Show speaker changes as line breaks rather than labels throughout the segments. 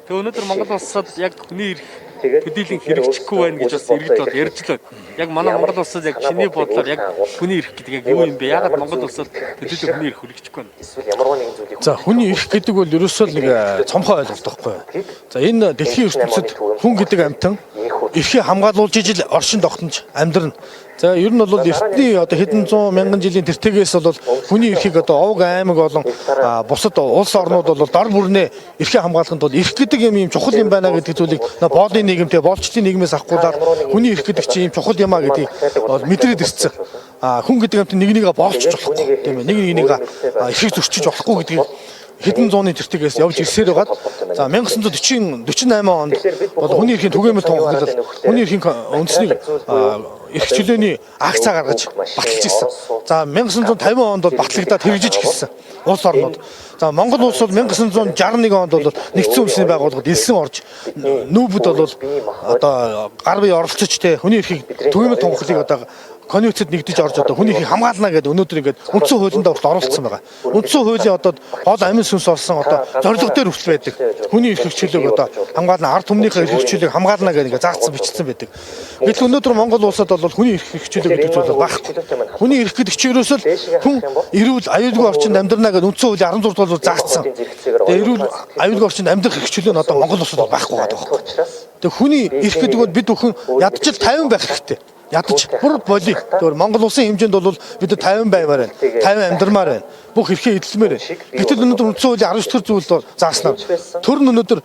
Тэгээ өнөөдөр Монгол улсад яг хүний эрх төдийлөн хэрэгжихгүй байна гэж бас иргэд бол ярьж л байна. Яг манай Монгол улсад яг чиний бодлоор яг хүний эрх гэдэг яг юу юм бэ? Яагаад Монгол улсад төдийлөн хүний эрх хэрэгжихгүй байна?
За хүний эрх гэдэг бол ерөөсөө л нэг цомхоо ойлголт байхгүй. За энэ дэлхийн ертөнцид хүн гэдэг амьтан эрхийг хамгаалуулж ижил оршин тогтнож амьдрна. За ер нь бол эртний одоо хэдэн зуун мянган жилийн тэртегээс бол хүний эрхийг одоо овг аймаг болон бусад улс орнууд бол дор бүрнээ эрхийг хамгаалахын тулд эрх гэдэг юм чухал юм байна гэдэг зүйлийг боолын нийгэмтэй болчтын нийгмээс авахгүйгээр хүний эрх гэдэг чинь юм чухал юм а гэдгийг мэдрээд ирсэн. Хүн гэдэг юмт нэг нэгээ боолчж болохгүй тийм ээ. Нэг нэгийг эрхийг зөрчиж болохгүй гэдгийг хэдэн зууны тэртегээс явж ирсээр байгаад за 1948 онд бол хүний эрхийн түгээмэл тунхаглал хүний эрхийн үндэсний эрх чөлөөний акцаа гаргаж баталж ирсэн. За 1950 онд бол батлагдаад хэрэгжиж эхэлсэн улс орнууд. За Монгол улс бол 1961 онд бол нэгдсэн үндэсний байгууллагад элсэн орж нүүбд бол одоо гар бие оролцож те хүний эрхийг түгээмэл тунхаглалыг одоо конвенцэд нэгдэж орж одоо хүний эрхийг хамгаална гэдэг өнөөдөр ингээд үндсэн хуулинд оролцсон байгаа. Үндсэн хуулийн одоо гол амин сүнс олсон одоо зорилго дээр хүртэл байдаг. Хүний эрх хөгжлийг одоо хамгаална, ард түмнийхээ эрх хөгжлийг хамгаална гэдэг заагдсан бичсэн байдаг. Гэтэл өнөөдөр Монгол улсад бол хүний эрх хөгжлийг гэдэг зүйл байхгүй. Хүний эрх гэдэг чинь ерөөсөө хүн эрүүл аюулгүй орчинд амьдрна гэдэг үндсэн хуулийн 16 дугаар заагдсан. Тэгээ эрүүл аюулгүй орчинд амьдрах эрх чөлөө нь одоо Монгол улсад байхгүй байгаа. Тэгээ хүний эрх гэдэг бол бид бүхэн ядчил 50 байх хэрэгтэй. Ядаж бүр боли. Тэр Монгол улсын хэмжээнд бол бид 50 баймаар байна. 50 амьдрмаар байна. Бүх эрхээ эзэлмээр байна. Гэтэл өнөөдөр үндсэн хуулийн 19 дэх зүйл бол зааснаар төр нь өнөөдөр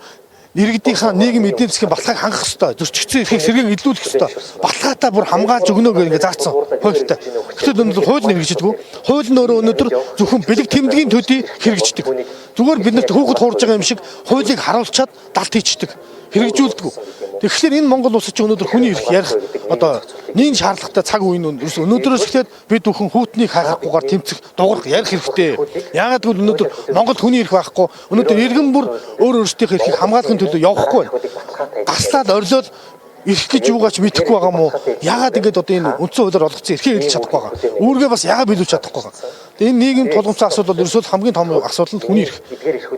иргэдийнхаа нийгэм эдийн засгийн баталгааг хангах ёстой. Зөрчигдсөн эрхийг сэргээн илрүүлэх ёстой. Баталгаатай бүр хамгаалж өгнө гэх ингэ заасан хуультай. Гэтэл өнөөдөр хууль нь хэрэгжидэггүй. Хууль нь өөрөө өнөөдөр зөвхөн бэлэг тэмдгийн төдий хэрэгждэг. Зүгээр биднэрт хөөхд хуурж байгаа юм шиг хуулийг харуулчаад далд хийчдэг. Хэрэгжүүлдэг. Тэгэхээр энэ Монгол улсад ч өнөөдөр хүний эрх ярих одоо нийт шаардлагатай цаг үе нь өнөөдрөөс эхлээд бид бүхэн хүүтнийг хайхгүйгээр тэмцэх дуурах ярих хэрэгтэй. Яагаад гэвэл өнөөдөр Монгол хүний эрх байхгүй. Өнөөдөр иргэн бүр өөр өөрсдийнхээ эрхийг хамгаалахын төлөө явахгүй байна. Гаслаад орилол эрх гэж юугаач мэдэхгүй байгаа мó. Яагаад ингэж одоо энэ үндсэн хуулиар олгоцсон эрхээ эдэлж чадахгүй байгаа. Үүргээ бас яагаад биелүүлж чадахгүй байгаа. Энэ нийгэм тулгымцсан асуудал бол ерөөсөө хамгийн том асуудал нь хүний эрх.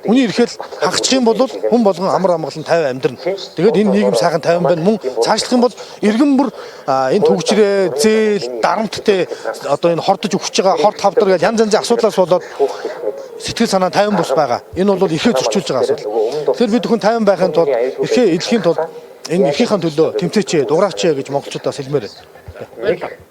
Хүний эрхэл хангах юм бол хүн болгон амар амгалан 50 амьдрна. Тэгээд энэ нийгэм сайхан 50 байна. Мөн цаашлах юм бол иргэн бүр энэ төгжрээ, зээл, дарамттай одоо энэ хордож өгч байгаа хорд хавдар гэж янз янзын асуудлаас болоод сэтгэл санаа 50 бус байгаа. Энэ бол эрхээ зөрчүүлж байгаа асуудал. Тэгэхээр бид хүн 50 байхын тулд эрхээ эдлэхийн тулд энэ эрхийнхээ төлөө тэмцээч, дугаараач гэж монголчуудаас хэлмээр байна.